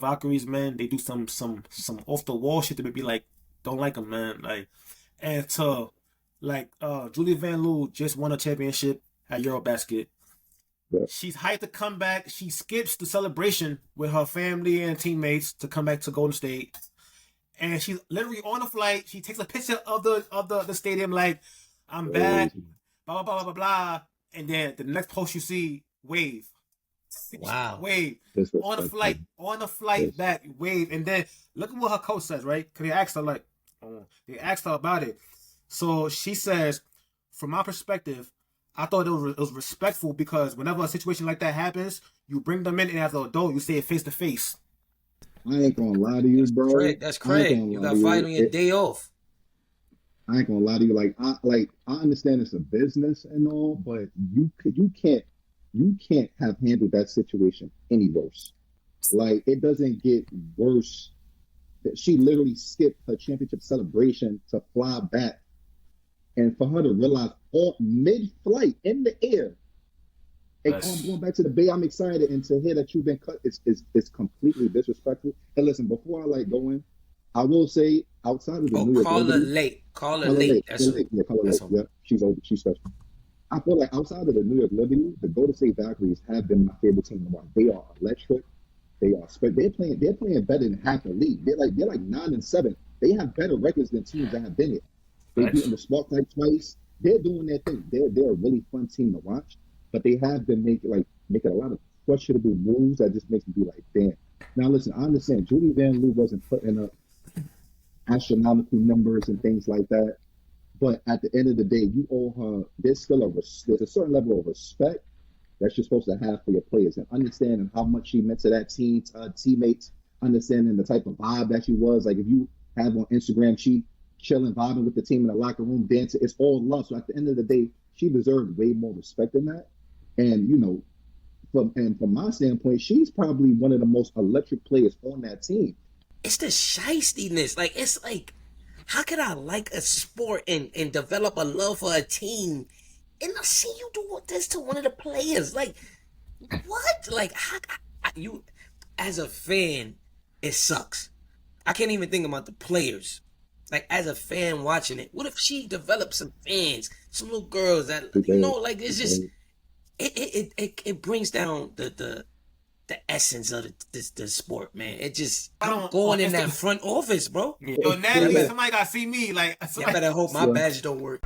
Valkyries, man, they do some off the wall shit that would be like, don't like them, man. Like, and to like Julie Van just won a championship at Eurobasket. Yeah. She's hyped to come back. She skips the celebration with her family and teammates to come back to Golden State. And she's literally on the flight. She takes a picture of the stadium like, I'm back, blah, blah, blah, blah, blah. And then the next post you see, wave. Wow. Wave. On the flight back, wave. And then look at what her coach says, right? Because they asked her about it. So she says, from my perspective, I thought it was respectful because whenever a situation like that happens, you bring them in and as an adult, you say it face to face. I ain't gonna lie to you, bro. That's Craig. You got fight on your day off. I ain't gonna lie to you. I understand it's a business and all, but you can't have handled that situation any worse. Like, it doesn't get worse. She literally skipped her championship celebration to fly back, and for her to realize on mid-flight in the air, hey, I'm going back to the Bay. I'm excited, and to hear that you've been cut is completely disrespectful. And listen, before I go in, I will say outside of the New York call her Liberty, late. Call her late. Yeah, call her late. Yeah, she's over. She's special. I feel like outside of the New York Liberty, the Golden State Valkyries have been my favorite team to watch. They are electric. They're playing better than half the league. They're like 9-7. They have better records than teams that have been here. They've beaten the Spark type twice. They're doing their thing. They're a really fun team to watch. But they have been making a lot of questionable moves that just makes me be like, damn. Now listen, I understand Julie Van Loo wasn't putting up astronomical numbers and things like that. But at the end of the day, you owe her. There's a certain level of respect that you're supposed to have for your players, and understanding how much she meant to that team, to her teammates, understanding the type of vibe that she was. Like, if you have on Instagram, she chilling, vibing with the team in the locker room, dancing. It's all love. So at the end of the day, she deserved way more respect than that. And from my standpoint, she's probably one of the most electric players on that team. It's the shystiness. Like, it's like, how can I like a sport and develop a love for a team, and I see you do this to one of the players? Like, what? Like, you, as a fan, it sucks. I can't even think about the players. Like, as a fan watching it, what if she developed some fans, some little girls that, like, it's just, it brings down the essence of the sport, man. It just, I'm going in that front office, bro. Yo, Natalie, somebody gotta see me. Like, I better hope my badge don't work.